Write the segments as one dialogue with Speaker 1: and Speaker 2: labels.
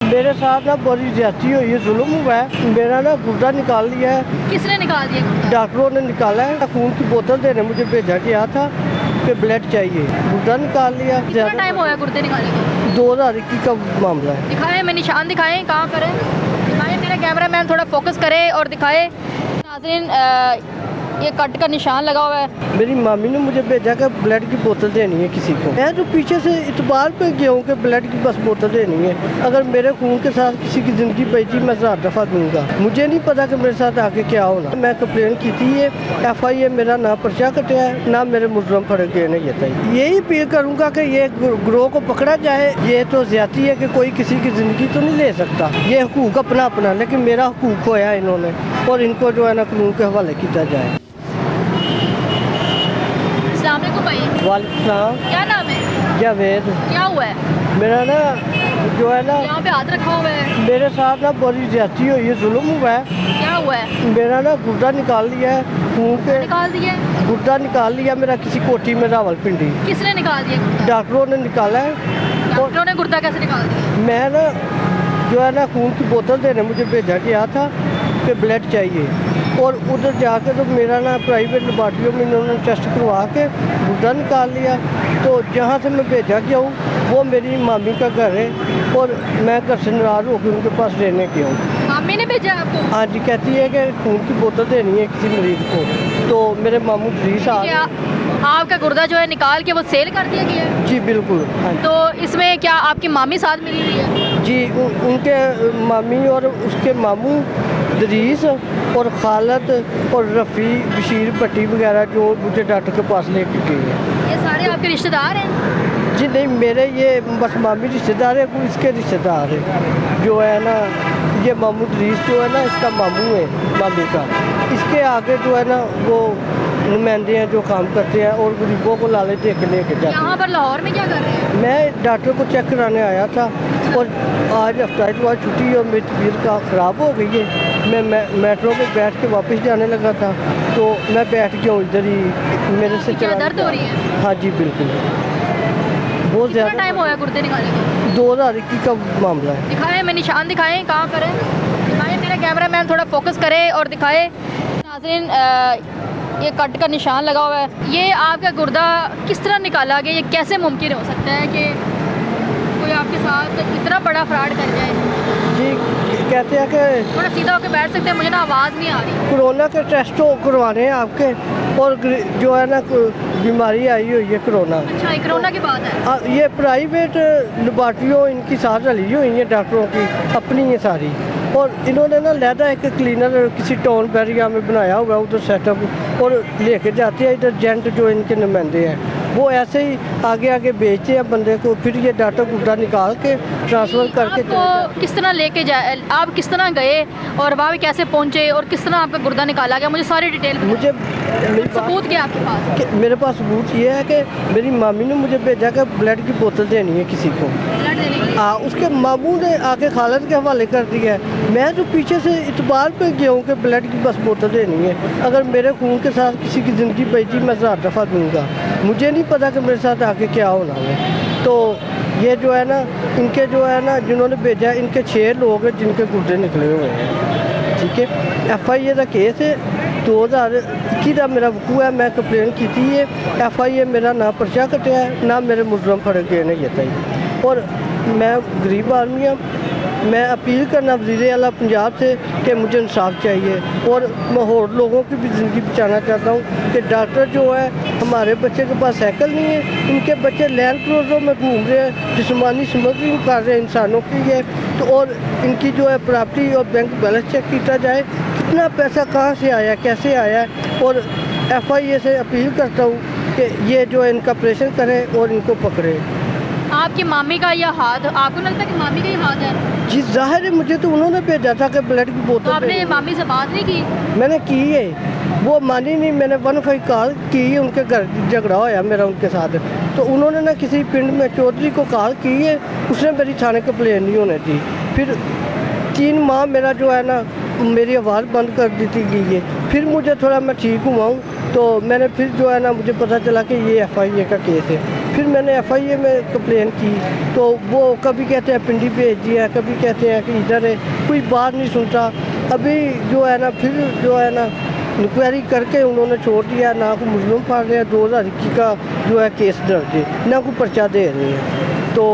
Speaker 1: मेरे साथ ना बड़ी ज्यादती हुई है, जुल्म हुआ है। मेरा ना गुर्दा निकाल लिया है।
Speaker 2: किसने निकाल दिया गुर्दा?
Speaker 1: डॉक्टरों ने निकाला है। खून की बोतल देने मुझे भेजा गया था कि ब्लड चाहिए, गुर्दा निकाल लिया।
Speaker 2: कितना टाइम हो गया गुर्दे निकाले को?
Speaker 1: 2021 का मामला है।
Speaker 2: दिखाएं, मैं निशान दिखाएं, कहाँ पर है दिखाएं, मेरा कैमरा मैन थोड़ा फोकस करे और दिखाए। नाज़रीन, ये कट का निशान लगा हुआ है।
Speaker 1: मेरी मामी ने मुझे भेजा कि ब्लड की बोतल देनी है किसी को। मैं जो पीछे से इतबार पे गया हूँ कि ब्लड की बस बोतल देनी है। अगर मेरे खून के साथ किसी की ज़िंदगी बची, मैं 1000 दफ़ा दूंगा। मुझे नहीं पता कि मेरे साथ आगे क्या होना। मैं कंप्लेन की थी, ये FIA मेरा ना पर्चा कटा है, ना मेरे मुजरम फड़ गए नहीं ये तय। यही अपील करूँगा कि ये गिरोह को पकड़ा जाए। ये तो ज्यादती है कि कोई किसी की ज़िंदगी तो नहीं ले सकता। ये हुकूक अपना अपना, लेकिन मेरा हुकूक खोया इन्होंने, और इनको जो है ना कानून के हवाले किया जाए।
Speaker 2: अस्सलाम वालेकुम भाई,
Speaker 1: वालेकुम,
Speaker 2: क्या नाम है?
Speaker 1: जावेद।
Speaker 2: क्या हुआ है?
Speaker 1: मेरा ना जो है ना,
Speaker 2: यहाँ पे हाथ रखा हुआ है,
Speaker 1: मेरे साथ ना बड़ी ज्यादती हुई है, जुल्म हुआ है।
Speaker 2: क्या हुआ है?
Speaker 1: मेरा ना गुर्दा निकाल लिया है, खून के
Speaker 2: निकाल दिए?
Speaker 1: गुर्दा निकाल लिया मेरा किसी कोठी में, रावलपिंडी।
Speaker 2: किसने निकाल दिया गुर्दा?
Speaker 1: डॉक्टरों ने निकाला है।
Speaker 2: डॉक्टरों ने गुर्दा कैसे निकाल दिया?
Speaker 1: मैं ना जो है ना खून की बोतल देने मुझे भेजा गया था कि ब्लड चाहिए, और उधर जाके तो मेरा ना प्राइवेट लेबॉर्ट्रियों में इन्होंने टेस्ट करवा के गुर्दा निकाल लिया। तो जहाँ से मैं भेजा गया हूँ वो मेरी मामी का घर है, और मैं घर से नाराज़ होकर उनके पास रहने गया हूँ।
Speaker 2: मामी ने भेजा आपको?
Speaker 1: हाँ जी, कहती है कि खून की बोतल देनी है किसी मरीज को। तो मेरे मामू प्लीज आ
Speaker 2: क्या आपका गुर्दा जो है निकाल के वो सेल कर दिया गया है?
Speaker 1: जी बिल्कुल, हाँ जी।
Speaker 2: तो इसमें क्या आपकी मामी साथ मिली हुई है?
Speaker 1: जी उनके मामी और उसके मामू दरीस और खालद और रफ़ी बशीर भट्टी वगैरह जो मुझे डॉक्टर के पास लेके गए हैं।
Speaker 2: ये सारे आपके रिश्तेदार हैं?
Speaker 1: जी नहीं, मेरे ये बस मामी रिश्तेदार है, कोई इसके रिश्तेदार है जो है ना। ये मामू दरीस जो है ना, इसका मामू है मामी का। इसके आगे जो है ना वो नुमाइंदे हैं जो काम करते हैं और गरीबों को लालच दे के लेके जाते हैं।
Speaker 2: यहाँ पर लाहौर में क्या कर रहे हैं?
Speaker 1: मैं डॉक्टर को चेक कराने आया था, और आज हफ्ता इतवार छुट्टी और मेरी तबीयत का ख़राब हो गई है। मैं मेट्रो में बैठ के वापस जाने लगा था, तो मैं बैठ गया हूँ इधर ही। मेरे से
Speaker 2: क्या दर्द हो रही है?
Speaker 1: हाँ जी बिल्कुल, बहुत
Speaker 2: कितना
Speaker 1: ज़्यादा।
Speaker 2: टाइम हो गया गुर्दे निकाले को?
Speaker 1: 2021 का मामला है।
Speaker 2: दिखाएं, मैं निशान दिखाएं, कहाँ पर है दिखाएं, मेरा कैमरा मैन थोड़ा फोकस करे और दिखाए। नाज़रीन, ये कट का निशान लगा हुआ है। ये आपका गुर्दा किस तरह निकाला गया? ये कैसे मुमकिन हो सकता है कि कोई आपके साथ इतना बड़ा फ्रॉड कर जाए?
Speaker 1: जी कहते हैं कि
Speaker 2: थोड़ा सीधा होकर बैठ सकते हैं, मुझे ना आवाज़ नहीं आ रही।
Speaker 1: कोरोना के टेस्ट करवाने हैं आपके, और जो है ना बीमारी आई हुई है कोरोना।
Speaker 2: अच्छा, ये कोरोना की बात है?
Speaker 1: ये प्राइवेट लेबॉर्ट्रियों इनकी साथ रली हुई हैं डॉक्टरों की, अपनी ये सारी। और इन्होंने ना लहदा एक क्लीनर किसी टाउन बैरिया में बनाया हुआ है उधर सेटअप, और लेके जाते हैं इधर जेंट जो इनके नुमाइंदे हैं, वो ऐसे ही आगे आगे बेचते हैं बंदे को। फिर ये डाटा गुर्दा निकाल के ट्रांसफ़र करके
Speaker 2: आपको किस तरह लेके जाए, आप किस तरह गए और वहाँ पे कैसे पहुँचे और किस तरह आपका गुर्दा निकाला गया? मुझे सारी डिटेल बताएं।
Speaker 1: मुझे मेरी
Speaker 2: सबूत क्या आपके पास?
Speaker 1: कि मेरे पास सबूत ये है कि मेरी मामी ने मुझे भेजा कि ब्लड की बोतल देनी है किसी को।
Speaker 2: ब्लड देने के लिए?
Speaker 1: हाँ, उसके मामू ने आके खालद के हवाले कर दिया है। मैं जो पीछे से इतबार पे गया हूँ कि ब्लड की बस बोतल देनी है। अगर मेरे खून के साथ किसी की ज़िंदगी बची, मैं 1000 दफ़ा दूंगा। मुझे नहीं पता कि मेरे साथ आगे क्या होना है। तो ये जो है ना, इनके जो है ना जिन्होंने भेजा, इनके 6 लोग हैं जिनके गुर्दे निकले हुए हैं। ठीक है, FIA का केस है, 2021 का मेरा वकूआ है। मैं कंप्लेन की थी, ये FIA मेरा ना पर्चा कटा है, ना मेरे मुजरम फड़ गए नहीं ये तय। और मैं गरीब आदमी हूँ। मैं अपील करना वज़ीर आला पंजाब से कि मुझे इंसाफ चाहिए, और मैं और लोगों की भी ज़िंदगी बचाना चाहता हूँ कि डॉक्टर जो है, हमारे बच्चे के पास साइकिल नहीं है, इनके बच्चे लैंड क्रूज़रों में घूम रहे हैं, जिस्मानी स्मगलिंग कर रहे हैं इंसानों की है। तो और इनकी जो है प्रॉपर्टी और बैंक बैलेंस चेक किया जाए, कितना पैसा कहाँ से आया, कैसे आया। और FIA से अपील करता हूँ कि ये जो है इनका ऑपरेशन करें और इनको पकड़े।
Speaker 2: आपकी मामी का यह हाथ, आपको लगता है कि मामी का ही हाथ है?
Speaker 1: जी जाहिर है, मुझे तो उन्होंने भेजा था कि ब्लड की
Speaker 2: तो
Speaker 1: बोतल
Speaker 2: आपने
Speaker 1: देनी है।
Speaker 2: मामी से बात नहीं की?
Speaker 1: मैंने की है, वो मानी नहीं। मैंने 15 कॉल की, उनके घर झगड़ा होया मेरा उनके साथ। तो उन्होंने ना किसी पिंड में चौधरी को कॉल की है, उसने मेरी थाने कंप्लेन नहीं होने दी। फिर 3 माह मेरा जो है ना, मेरी आवाज़ बंद कर दी गई है। फिर मुझे थोड़ा मैं ठीक हुआ हूँ, तो मैंने फिर जो है ना, मुझे पता चला कि ये FIA का केस है। फिर मैंने FIA में कंप्लेन की, तो वो कभी कहते हैं पिंडी भेज दिया, कभी कहते हैं कि इधर है, कोई बात नहीं सुनता। अभी जो है ना फिर जो है ना इंक्वायरी करके उन्होंने छोड़ दिया, ना कोई मुजरिम पा रहे हैं, 2021 का जो है केस दर्ज है, ना कोई पर्चा दे रहे हैं। तो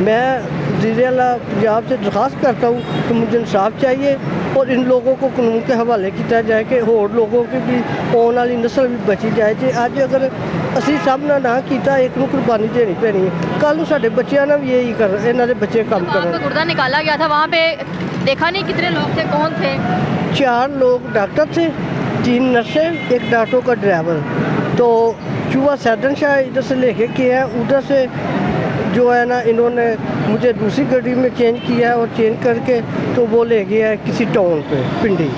Speaker 1: मैं वज़ीर-ए-आला पंजाब से दरख्वास्त करता हूँ कि मुझे इंसाफ चाहिए और इन लोगों को कानून के हवाले किया जाए कि होर लोगों की भी आने वाली नस्ल भी बची जाए। जे अज अगर असी सब ना किया, एक नूं कुर्बानी देनी पैनी है, कल नूं साडे बच्चों ने भी यही कर, इन्हां दे बच्चे काम
Speaker 2: जब आपका
Speaker 1: करन।
Speaker 2: गुर्दा निकाला गया था वहाँ पे देखा नहीं कितने लोग थे, कौन थे?
Speaker 1: 4 लोग डॉक्टर थे, 3 नर्सें, 1 डॉक्टर का ड्राइवर। तो चूहा सैदन शाह इधर से लेके गए हैं, उधर से जो है ना इन्होंने मुझे दूसरी गाड़ी में चेंज किया है और चेंज करके तो वो ले गया है किसी टाउन पे पिंडी।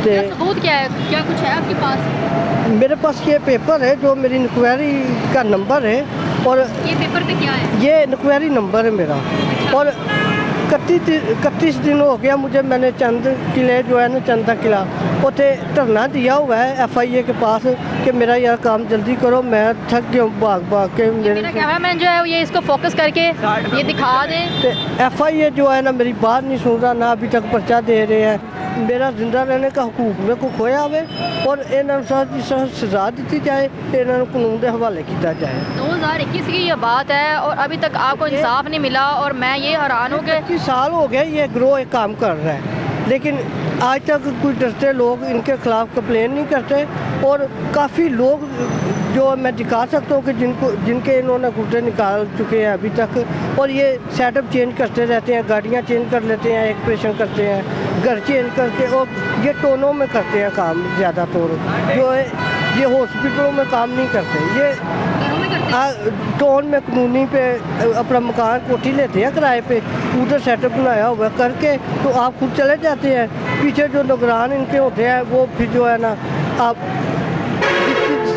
Speaker 2: क्या सबूत क्या है, क्या कुछ है आपके पास?
Speaker 1: मेरे पास ये पेपर है जो मेरी इंक्वायरी का नंबर है, और
Speaker 2: ये पेपर पे क्या है?
Speaker 1: ये इंक्वायरी नंबर है मेरा। और 31 दिन हो गया मुझे, मैंने चंद किले जो है ना चंदा किला उसे धरना दिया हुआ है FIA के पास कि मेरा यार काम जल्दी करो, मैं थक गया हूँ भाग भाग के।
Speaker 2: मेरा कैमरामैन जो है ये इसको फोकस करके ये दिखा दे।
Speaker 1: तो FIA जो है ना मेरी बात नहीं सुन रहा, ना अभी तक पर्चा दे रहे हैं। मेरा जिंदा रहने का हुकूक मेरे को खोया हुए और इन्होंने सजा दी जाए, इन्होंने कानून के हवाले किया जाए।
Speaker 2: 2021 की ये बात है और अभी तक आपको इंसाफ नहीं मिला, और मैं ये हैरान हूँ कि
Speaker 1: 25 साल हो गए ये ग्रोह एक काम कर रहा है, लेकिन आज तक कोई डरते लोग इनके खिलाफ कंप्लेन नहीं करते। और काफ़ी लोग जो मैं दिखा सकता हूँ कि जिनके इन्होंने गुर्दे निकाल चुके हैं अभी तक, और ये सेटअप चेंज करते रहते हैं, गाड़ियाँ चेंज कर लेते हैं, एक ऑपरेशन करते हैं, घर चेंज करके, और ये टोनों में करते हैं काम ज़्यादातर, जो है ये हॉस्पिटलों में काम नहीं करते, ये टाउन में कानूनी पे अपना मकान कोठी लेते हैं किराए पे, उधर सेटअप बनाया हुआ करके तो आप खुद चले जाते हैं। पीछे जो निगरान इनके होते हैं वो फिर जो है ना आप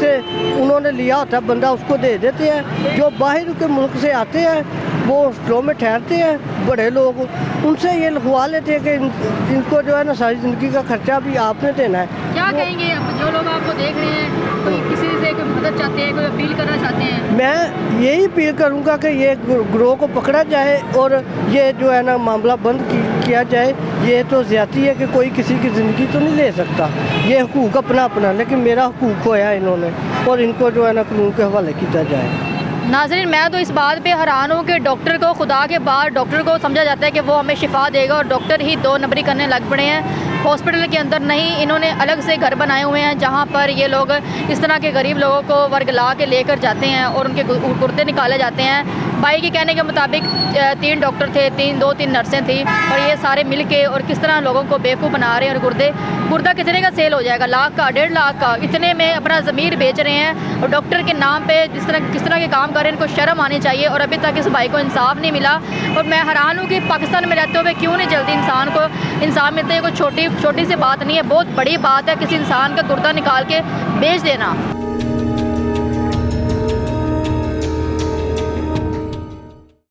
Speaker 1: से उन्होंने लिया होता है बंदा उसको दे देते हैं। जो बाहर के मुल्क से आते हैं वो हॉस्टलों में ठहरते हैं, बड़े लोग उनसे ये लिखवा लेते हैं कि इनको जो है ना सारी ज़िंदगी का खर्चा भी आपने देना है।
Speaker 2: क्या कहेंगे जो लोग आपको देख रहे हैं, कोई किसी से कोई मदद चाहते हैं, कोई अपील करना चाहते हैं?
Speaker 1: मैं यही अपील करूंगा कि ये ग्रोह को पकड़ा जाए और ये जो है ना मामला बंद किया जाए। ये तो ज़्यादती है कि कोई किसी की ज़िंदगी तो नहीं ले सकता, ये हुकूक अपना अपना, लेकिन मेरा हुकूक खोया इन्होंने और इनको जो है ना कानून के हवाले किया जाए।
Speaker 2: नाज़रीन, मैं तो इस बात पे हैरान हूँ कि डॉक्टर को खुदा के बाद डॉक्टर को समझा जाता है कि वो हमें शिफा देगा, और डॉक्टर ही 2 नंबरी करने लग पड़े हैं। हॉस्पिटल के अंदर नहीं, इन्होंने अलग से घर बनाए हुए हैं जहाँ पर ये लोग इस तरह के गरीब लोगों को वर्गला के लेकर जाते हैं और उनके गुर्दे निकाले जाते हैं। भाई के कहने के मुताबिक 3 डॉक्टर थे, 3 नर्सें थी, और ये सारे मिल के और किस तरह लोगों को बेवकूफ़ बना रहे हैं। और गुर्दा कितने का सेल हो जाएगा? लाख का, 1.5 लाख का, इतने में अपना ज़मीर बेच रहे हैं। और डॉक्टर के नाम पे किस तरह के काम कर रहे हैं, इनको शर्म आनी चाहिए। और अभी तक इस भाई को इंसाफ नहीं मिला, और मैं हैरान हूँ कि पाकिस्तान में रहते हुए क्यों नहीं जल्दी इंसान को इंसाफ मिलता है। कोई छोटी सी बात नहीं है, बहुत बड़ी बात है किसी इंसान का गुर्दा निकाल के बेच देना।